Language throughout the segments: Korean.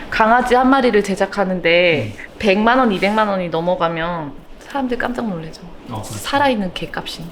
강아지 한 마리를 제작하는데 100만 원, 200만 원이 넘어가면 사람들 깜짝 놀라죠. 살아있는 개값이.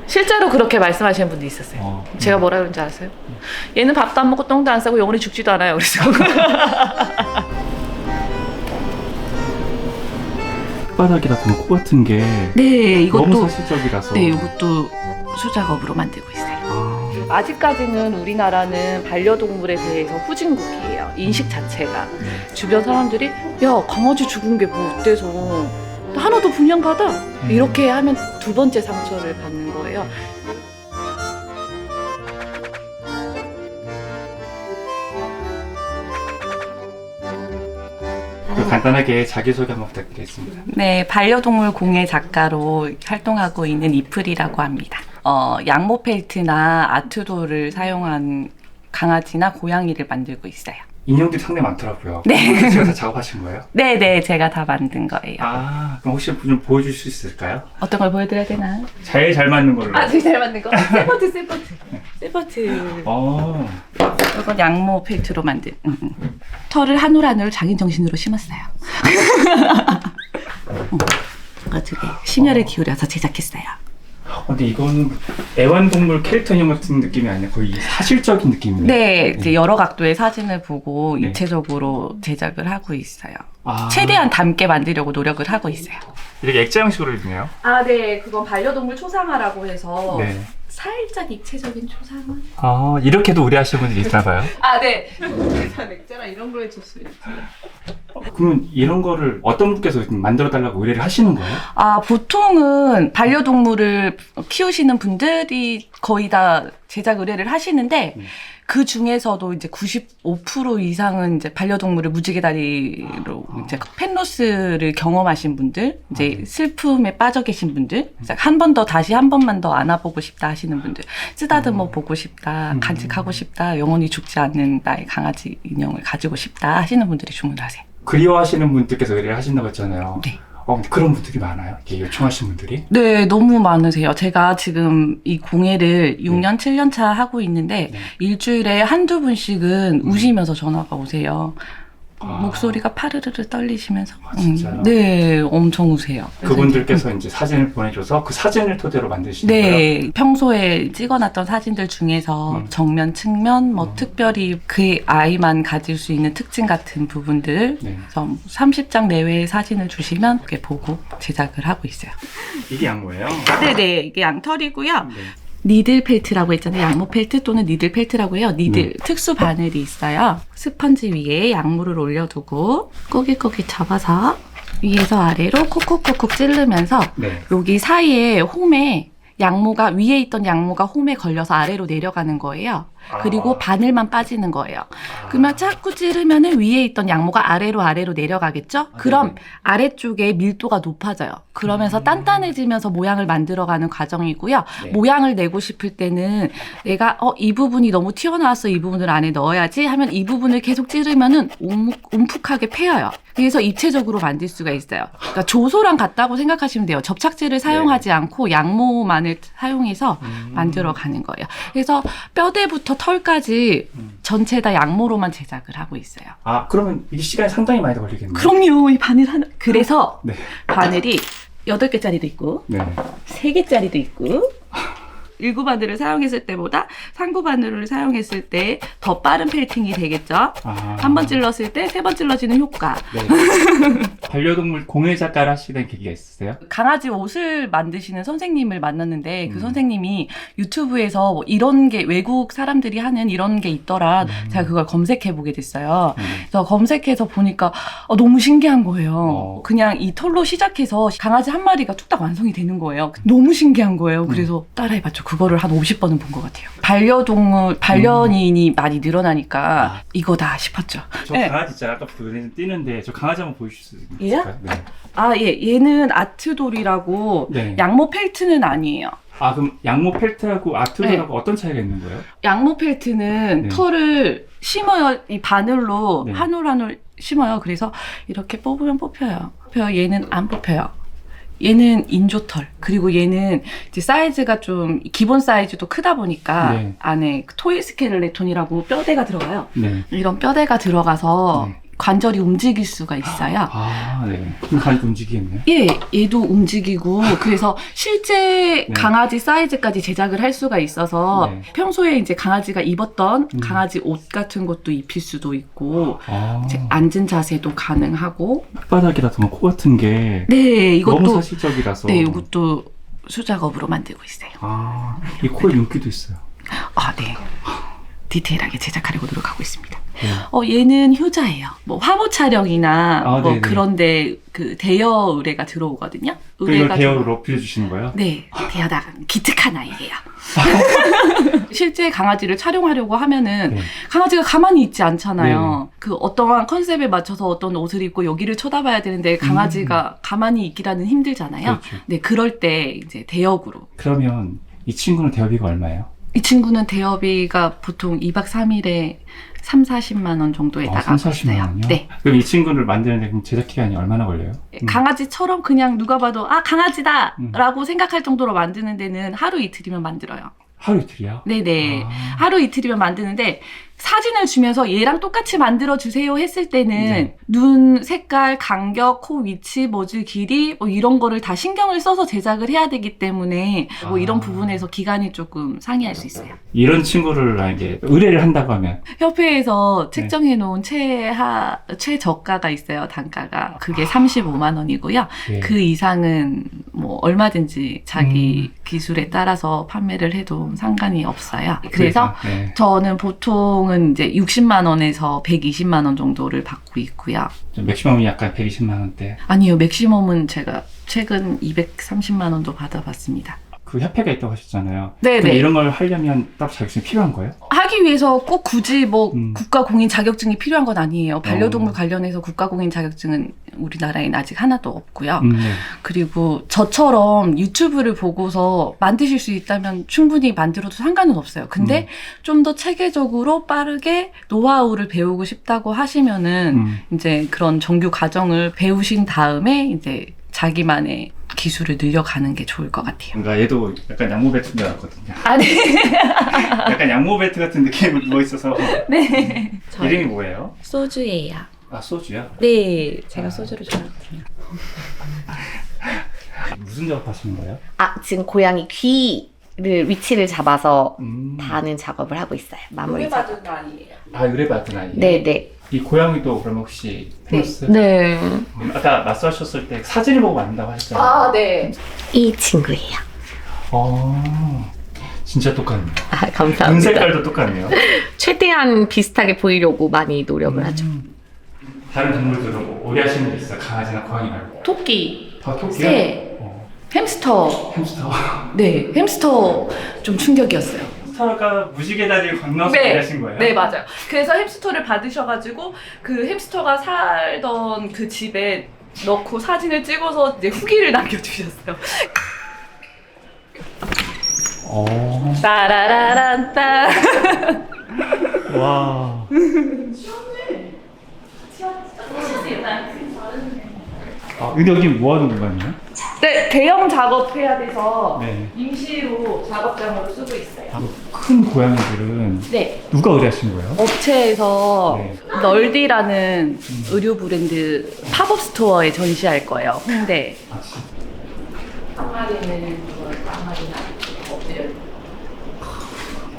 실제로 그렇게 말씀하시는 분도 있었어요. 제가 뭐라 그런지 아세요? 얘는 밥도 안 먹고 똥도 안 싸고 영원히 죽지도 않아요. 그래서 바닥이나 그런 코 같은 게 네, 이것도 너무 사실적이라서. 네, 이것도 수작업으로 만들고 있어요. 아직까지는 우리나라는 반려동물에 대해서 후진국이에요. 인식 자체가. 주변 사람들이 야, 강아지 죽은 게 뭐 어때서 하나도 분양받아? 이렇게 하면 두 번째 상처를 받는 거예요. 간단하게 자기소개 한번 부탁드리겠습니다. 네, 반려동물 공예 작가로 활동하고 있는 이플이라고 합니다. 양모 펠트나 아트돌을 사용한 강아지나 고양이를 만들고 있어요. 인형들이 상당히 많더라고요. 네. 제가 다 작업하신 거예요? 네, 제가 다 만든 거예요. 그럼 혹시 좀 보여줄 수 있을까요? 어떤 걸 보여드려야 되나? 제일 잘 맞는 걸로. 제일 잘 만든 거? 세버트. 이건 양모 펠트로 만든. 털을 한 올 한 올 장인 정신으로 심었어요. 어떻게 심혈을 기울여서 제작했어요. 근데 이거는 애완동물 캐릭터 인형 같은 느낌이 아니라 거의 사실적인 느낌이네요. 네, 이제 여러 각도의 사진을 보고 네. 입체적으로 제작을 하고 있어요. 최대한 닮게 만들려고 노력을 하고 있어요. 이렇게 액자 형식으로 있네요. 네, 그건 반려동물 초상화라고 해서 네. 살짝 입체적인 초상화? 이렇게도 우려하시는 분들이 있나 봐요. 네. 계산 액자랑 이런 거 해줬어요. 그러면 이런 거를 어떤 분께서 만들어 달라고 의뢰를 하시는 거예요? 보통은 반려동물을 키우시는 분들이 거의 다 제작 의뢰를 하시는데 그 중에서도 이제 95% 이상은 이제 반려동물을 무지개 다리로 이제 펜로스를 경험하신 분들, 이제 슬픔에 빠져 계신 분들, 한 번 더 다시 한 번만 더 안아보고 싶다 하시는 분들, 쓰다듬어 보고 싶다, 간직하고 싶다, 영원히 죽지 않는 나의 강아지 인형을 가지고 싶다 하시는 분들이 주문하세요. 그리워하시는 분들께서 의뢰를 하신다고 했잖아요. 네. 그런 분들이 많아요? 이렇게 요청하신 분들이? 네, 너무 많으세요. 제가 지금 이 공예를 6년, 7년 차 하고 있는데 일주일에 한두 분씩은 우시면서 전화가 오세요. 목소리가 파르르르 떨리시면서. 진짜요? 네, 엄청 우세요. 그분들께서 이제 사진을 보내줘서 그 사진을 토대로 만드시는 거예요? 네, 평소에 찍어놨던 사진들 중에서 정면, 측면, 특별히 그 아이만 가질 수 있는 특징 같은 부분들, 그래서 30장 내외의 사진을 주시면 그렇게 보고 제작을 하고 있어요. 이게 양모예요? 네네, 이게 양털이고요. 니들 펠트라고 했잖아요. 양모 펠트 또는 니들 펠트라고 해요. 니들 특수 바늘이 있어요. 스펀지 위에 양모를 올려두고 꼬깃꼬깃 잡아서 위에서 아래로 콕콕콕콕 찌르면서 여기 사이에 홈에 양모가 위에 있던 양모가 홈에 걸려서 아래로 내려가는 거예요. 그리고 바늘만 빠지는 거예요. 그러면 자꾸 찌르면은 위에 있던 양모가 아래로 내려가겠죠? 그럼 아래쪽에 밀도가 높아져요. 그러면서 단단해지면서 모양을 만들어가는 과정이고요. 모양을 내고 싶을 때는 내가 이 부분이 너무 튀어나왔어, 이 부분을 안에 넣어야지 하면 이 부분을 계속 찌르면은 움푹하게 패여요. 그래서 입체적으로 만들 수가 있어요. 그러니까 조소랑 같다고 생각하시면 돼요. 접착제를 사용하지 않고 양모만을 사용해서 만들어가는 거예요. 그래서 뼈대부터 털까지 전체 다 양모로만 제작을 하고 있어요. 그러면 이 시간이 상당히 많이 걸리겠네요. 그럼요. 이 바늘 하나. 그래서 바늘이 8개짜리도 있고 3개짜리도 있고 일구 바늘을 사용했을 때보다 상부 바늘을 사용했을 때 더 빠른 펠팅이 되겠죠. 한 번 찔렀을 때 3번 찔러지는 효과. 반려동물 공예 작가를 하시는 계기가 있으세요? 강아지 옷을 만드시는 선생님을 만났는데 그 선생님이 유튜브에서 뭐 이런 게 외국 사람들이 하는 이런 게 있더라. 제가 그걸 검색해 보게 됐어요. 그래서 검색해서 보니까 너무 신기한 거예요. 그냥 이 털로 시작해서 강아지 한 마리가 뚝딱 완성이 되는 거예요. 너무 신기한 거예요. 그래서 따라해봤죠. 그거를 한 50번은 본 것 같아요. 반려인이 많이 늘어나니까 이거다 싶었죠. 저 강아지 있잖아요. 아까 눈에 띄는데 저 강아지 한번 보여주실 수 있을까요? 얘는 아트돌이라고 양모 펠트는 아니에요. 그럼 양모 펠트하고 아트돌하고 어떤 차이가 있는 거예요? 양모 펠트는 털을 심어요. 이 바늘로 한 올 한 올 심어요. 그래서 이렇게 뽑으면 뽑혀요. 얘는 안 뽑혀요. 얘는 인조털. 그리고 얘는 이제 사이즈가 좀 기본 사이즈도 크다 보니까 안에 토이 스켈레톤이라고 뼈대가 들어가요. 이런 뼈대가 들어가서 관절이 움직일 수가 있어요. 네. 그럼 강아지 움직이겠네요. 예, 얘도 움직이고 그래서 실제 네. 강아지 사이즈까지 제작을 할 수가 있어서 네. 평소에 이제 강아지가 입었던 강아지 옷 같은 것도 입힐 수도 있고 이제 앉은 자세도 가능하고 혓바닥이라든가 코 같은 게 네, 너무 이것도 사실적이라서 네, 이것도 수작업으로 만들고 있어요. 이 코에 윤기도 있어요. 네. 디테일하게 제작하려고 노력하고 있습니다. 네. 얘는 효자예요. 뭐 화보 촬영이나 뭐 네네. 그런데 그 대여 의뢰가 들어오거든요. 그럼 이걸 대여로 빌려주시는 거예요? 네, 대여 나가는 기특한 아이예요. 실제 강아지를 촬영하려고 하면은 네. 강아지가 가만히 있지 않잖아요. 네. 그 어떠한 컨셉에 맞춰서 어떤 옷을 입고 여기를 쳐다봐야 되는데 강아지가 가만히 있기라는 힘들잖아요. 그렇죠. 네, 그럴 때 이제 대여구로. 그러면 이 친구는 대여비가 얼마예요? 이 친구는 대여비가 보통 2박 3일에 3, 40만 원 정도에 나가고 3, 40만 있어요. 원이요? 네. 그럼 이 친구를 만드는데 그럼 제작 기간이 얼마나 걸려요? 강아지처럼 그냥 누가 봐도 강아지다 라고 생각할 정도로 만드는 데는 하루 이틀이면 만들어요. 하루 이틀이요? 네네. 하루 이틀이면 만드는데 사진을 주면서 얘랑 똑같이 만들어주세요 했을 때는 네. 눈 색깔, 간격, 코 위치, 머질 길이 뭐 이런 거를 다 신경을 써서 제작을 해야 되기 때문에 뭐 이런 부분에서 기간이 조금 상이할 수 있어요. 이런 친구를 이제 의뢰를 한다고 하면 협회에서 책정해 놓은 최저가가 있어요. 단가가. 그게 35만 원이고요. 네. 그 이상은 뭐 얼마든지 자기 기술에 따라서 판매를 해도 상관이 없어요. 그래서 네. 저는 보통은 이제 60만 원에서 120만 원 정도를 받고 있고요. 맥시멈이 약간 120만 원대. 아니요, 맥시멈은 제가 최근 230만 원도 받아봤습니다. 그 협회가 있다고 하셨잖아요. 네네. 근데 이런 걸 하려면 따로 자격증이 필요한 거예요? 하기 위해서 꼭 굳이 뭐 국가공인 자격증이 필요한 건 아니에요. 반려동물 어. 관련해서 국가공인 자격증은 우리나라에는 아직 하나도 없고요. 네. 그리고 저처럼 유튜브를 보고서 만드실 수 있다면 충분히 만들어도 상관은 없어요. 근데 좀 더 체계적으로 빠르게 노하우를 배우고 싶다고 하시면은 이제 그런 정규 과정을 배우신 다음에 이제 자기만의 기술을 늘려가는 게 좋을 것 같아요. 그러니까 얘도 약간 양모 벨트인 줄 알았거든요. 네. 약간 양모 벨트 같은 느낌으로 누워있어서. 네. 이름이 뭐예요? 소주예요. 소주요? 네. 제가 소주를 좋아하거든요. 무슨 작업하시는 거예요? 지금 고양이 귀를 위치를 잡아서 다 다는 작업을 하고 있어요. 마무리 작업. 받은 거 아니에요? 의뢰받은 아이예요? 네네. 이 고양이도 그럼 혹시 팬이었어요? 네. 아까 맞서하셨을 때 사진을 보고 만든다고 하셨잖아요. 네. 이 친구예요. 진짜 똑같네요. 눈 감사합니다. 색깔도 똑같네요. 최대한 비슷하게 보이려고 많이 노력을 하죠. 다른 동물들은 오래 하시는 게 있어요? 강아지나 고양이 말고. 토끼, 다 토끼요? 새, 햄스터. 햄스터. 네, 햄스터 좀 충격이었어요. 햄스터가 무지개 다리를 건너서 일하신 거예요? 네, 맞아요. 그래서 햄스터를 받으셔가지고 그 햄스터가 살던 그 집에 넣고 사진을 찍어서 이제 후기를 남겨주셨어요. 따라라란따. 와. 근데 여기 뭐 하는 공간이에요? 네, 대형 작업해야 돼서 네. 임시로 작업장으로 쓰고 있어요. 큰 고양이들은 네. 누가 의뢰하신 거예요? 업체에서 네. 널디라는 의류 브랜드 팝업 스토어에 전시할 거예요. 홍대. 한 마리는 그걸 한 마리나 엎드려.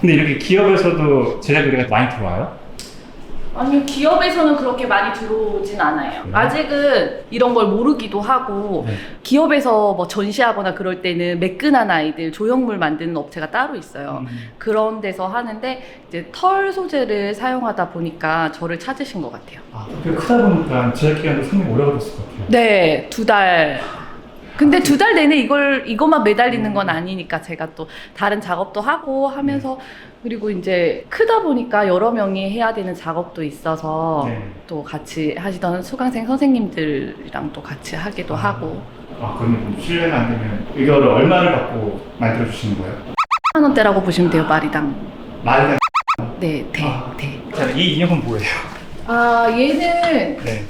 근데 이렇게 기업에서도 제작 의뢰가 많이 들어와요? 아니요, 기업에서는 그렇게 많이 들어오진 않아요. 아직은 이런 걸 모르기도 하고 네. 기업에서 뭐 전시하거나 그럴 때는 매끈한 아이들 조형물 만드는 업체가 따로 있어요. 그런 데서 하는데 이제 털 소재를 사용하다 보니까 저를 찾으신 것 같아요. 크다 보니까 제작 기간도 상당히 오래 걸렸을 것 같아요. 네, 2달. 근데 2달 내내 이것만 매달리는 건 아니니까 제가 또 다른 작업도 하고 하면서 그리고 이제 크다 보니까 여러 명이 해야 되는 작업도 있어서 네. 또 같이 하시던 수강생 선생님들이랑 또 같이 하기도 하고. 그러면 실례가 안 되면 이거를 얼마를 받고 만들어 주시는 거예요? 10만 원대라고 보시면 돼요, 마리당. 말이랑. 네. 자, 이 인형은 뭐예요? 얘는 네.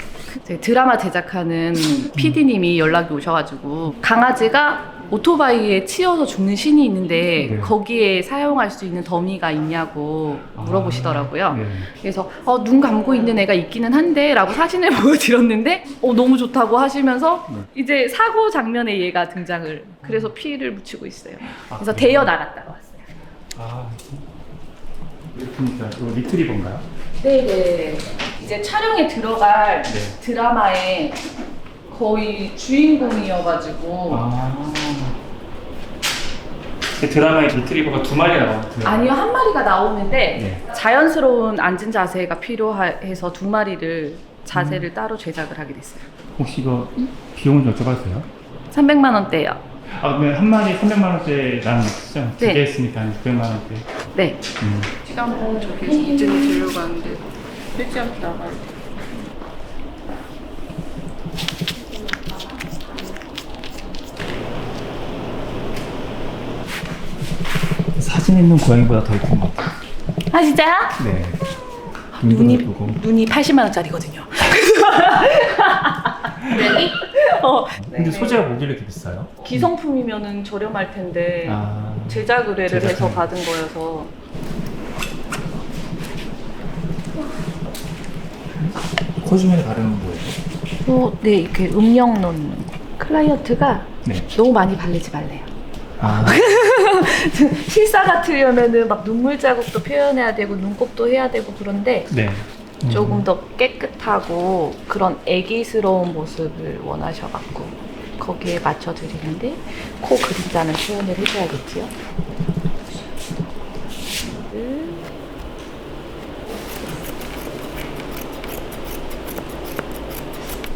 드라마 제작하는 PD님이 연락이 오셔가지고 강아지가 오토바이에 치여서 죽는 신이 있는데 네. 거기에 사용할 수 있는 더미가 있냐고 물어보시더라고요. 네. 그래서 눈 감고 있는 애가 있기는 한데 라고 사진을 보여드렸는데 너무 좋다고 하시면서 이제 사고 장면에 얘가 등장을 그래서 피를 묻히고 있어요. 그래서 대여 나갔다가 왔어요. 아, 그러니까 이거 리트리버인가요? 네네. 이제 촬영에 들어갈 네. 드라마의 거의 주인공이어가지고 그 드라마에 리트리버가 2마리 나와요. 아니요, 한 마리가 나오는데 네. 자연스러운 앉은 자세가 필요해서 2마리를 자세를 따로 제작을 하게 됐어요. 혹시 이거 비용은 여쭤봐도 돼요? 300만 원대요. 아, 그러면 한 마리 300만 원대라는 거죠? 네. 2개 했으니까 한 600만 원대. 네. 시간 보면 저기 이제는 들려고 하는데 늦지 않게 나가야 돼. 사진에 있는 고양이보다 더 예쁜 것 같아요. 아 진짜요? 네. 눈이 80만 원짜리거든요. 근데 소재가 뭐길래 이렇게 비싸요? 기성품이면은 저렴할 텐데 아, 제작 의뢰를 제작 해서 의뢰. 받은 거여서. 코주면에 바르는 건 뭐예요? 네, 이렇게 음영 놓는 클라이언트가 네. 너무 많이 바르지 말래요. 아, 실사 같으려면은 막 눈물 자국도 표현해야 되고 눈곱도 해야 되고 그런데 네. 조금 더 깨끗하고 그런 애기스러운 모습을 원하셔갖고 거기에 맞춰드리는데 코 그림자는 표현을 해줘야겠지요.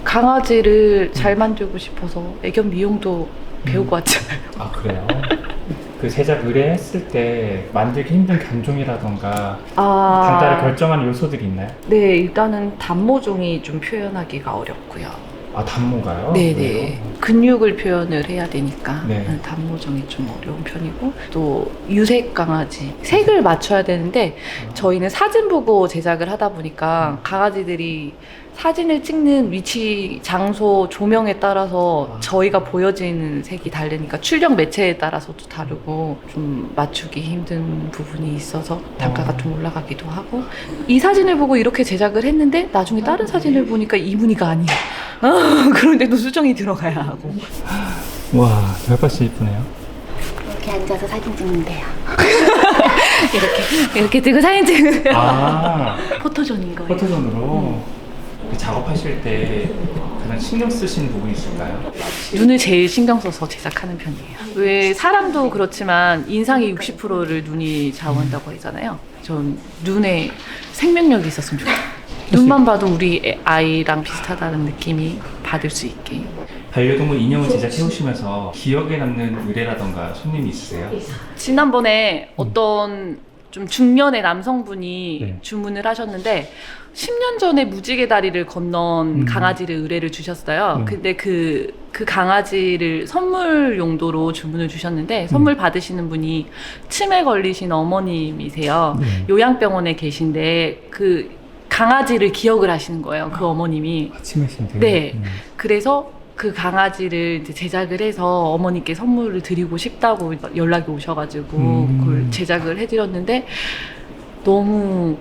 강아지를 잘 만들고 싶어서 애견 미용도 배우고 왔잖아요. 아, 그래요? 그 제작 의뢰했을 때 만들기 힘든 견종이라던가 단가를 결정하는 요소들이 있나요? 네, 일단은 단모종이 좀 표현하기가 어렵고요. 아, 단모가요? 네네. 왜요? 근육을 표현을 해야 되니까 네. 단모종이 좀 어려운 편이고 또 유색 강아지 색을 맞춰야 되는데 저희는 사진 보고 제작을 하다 보니까 강아지들이 사진을 찍는 위치, 장소, 조명에 따라서 저희가 보여지는 색이 다르니까 출력 매체에 따라서도 다르고 좀 맞추기 힘든 부분이 있어서 단가가 좀 올라가기도 하고 이 사진을 보고 이렇게 제작을 했는데 나중에 다른 사진을 보니까 이 무늬가 아니야. 그런데도 수정이 들어가야 하고. 와, 별빛이 이쁘네요. 이렇게 앉아서 사진 찍는데요. 이렇게 들고 사진 찍으세요. 아, 포토존인 거예요. 포토존으로 작업하실 때 가장 신경 쓰시는 부분이 있을까요? 눈을 제일 신경 써서 제작하는 편이에요. 왜 사람도 그렇지만 인상의 60%를 눈이 좌우한다고 하잖아요. 전 눈에 생명력이 있었으면 좋겠어요. 눈만 봐도 우리 아이랑 비슷하다는 느낌이 받을 수 있게. 반려동물 인형을 제작해 오시면서 기억에 남는 의뢰라던가 손님이 있으세요? 지난번에 어떤 좀 중년의 남성분이 네. 주문을 하셨는데 10년 전에 무지개 다리를 건넌 강아지를 의뢰를 주셨어요. 근데 그 강아지를 선물 용도로 주문을 주셨는데 선물 받으시는 분이 치매 걸리신 어머님이세요. 네. 요양병원에 계신데 그 강아지를 기억을 하시는 거예요. 그 어머님이. 아침에신데. 네. 그래서 그 강아지를 이제 제작을 해서 어머니께 선물을 드리고 싶다고 연락이 오셔가지고 그걸 제작을 해드렸는데 너무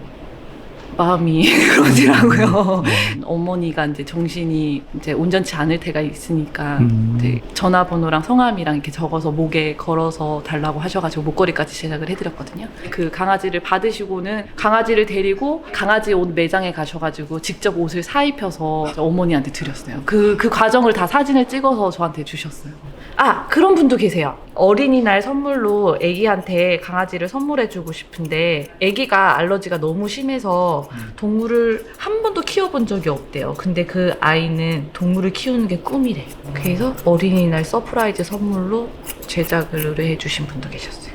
마음이 그러더라고요. 어머니가 이제 정신이 이제 온전치 않을 때가 있으니까 이제 전화번호랑 성함이랑 이렇게 적어서 목에 걸어서 달라고 하셔가지고 목걸이까지 제작을 해드렸거든요. 그 강아지를 받으시고는 강아지를 데리고 강아지 옷 매장에 가셔가지고 직접 옷을 사입혀서 어머니한테 드렸어요. 그 과정을 다 사진을 찍어서 저한테 주셨어요. 아, 그런 분도 계세요. 어린이날 선물로 애기한테 강아지를 선물해주고 싶은데 애기가 알러지가 너무 심해서 동물을 한 번도 키워본 적이 없대요. 근데 그 아이는 동물을 키우는 게 꿈이래. 그래서 어린이날 서프라이즈 선물로 제작을 의뢰해주신 분도 계셨어요.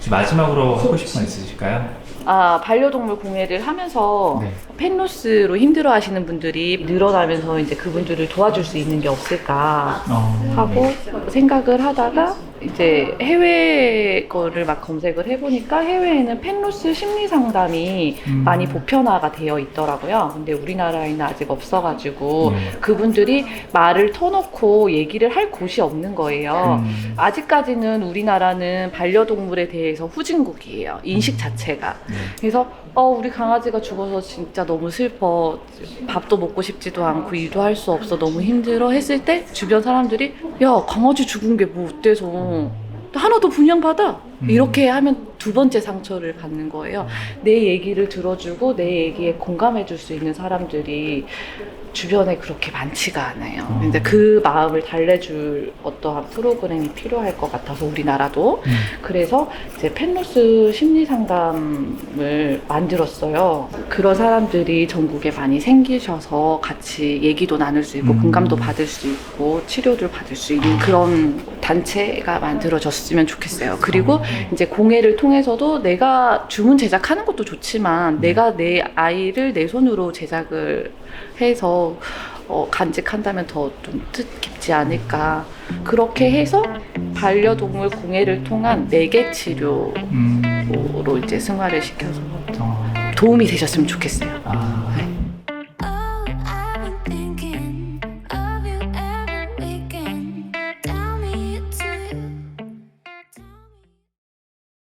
마지막으로 하고 싶은 말 있으실까요? 아, 반려동물 공예를 하면서 네. 펫로스로 힘들어하시는 분들이 늘어나면서 이제 그분들을 도와줄 수 있는 게 없을까 하고 생각을 하다가 이제 해외 거를 막 검색을 해보니까 해외에는 펜로스 심리 상담이 많이 보편화가 되어 있더라고요. 근데 우리나라에는 아직 없어가지고 그분들이 말을 터놓고 얘기를 할 곳이 없는 거예요. 아직까지는 우리나라는 반려동물에 대해서 후진국이에요. 인식 자체가. 그래서 우리 강아지가 죽어서 진짜 너무 슬퍼. 밥도 먹고 싶지도 않고 일도 할 수 없어. 너무 힘들어 했을 때 주변 사람들이 야, 강아지 죽은 게 뭐 어때서 하나 더 분양받아. 이렇게 하면 두 번째 상처를 받는 거예요. 내 얘기를 들어주고 내 얘기에 공감해줄 수 있는 사람들이 주변에 그렇게 많지가 않아요. 근데 그 마음을 달래줄 어떠한 프로그램이 필요할 것 같아서 우리나라도 그래서 이제 펜로스 심리 상담을 만들었어요. 그런 사람들이 전국에 많이 생기셔서 같이 얘기도 나눌 수 있고 공감도 받을 수 있고 치료를 받을 수 있는 그런 단체가 만들어졌으면 좋겠어요. 그리고 이제 공예를 통해서도 내가 주문 제작하는 것도 좋지만 내가 내 아이를 내 손으로 제작을 해서 간직한다면 더 좀 뜻깊지 않을까. 그렇게 해서 반려동물 공예를 통한 매개 치료로 이제 승화를 시켜서 도움이 되셨으면 좋겠어요.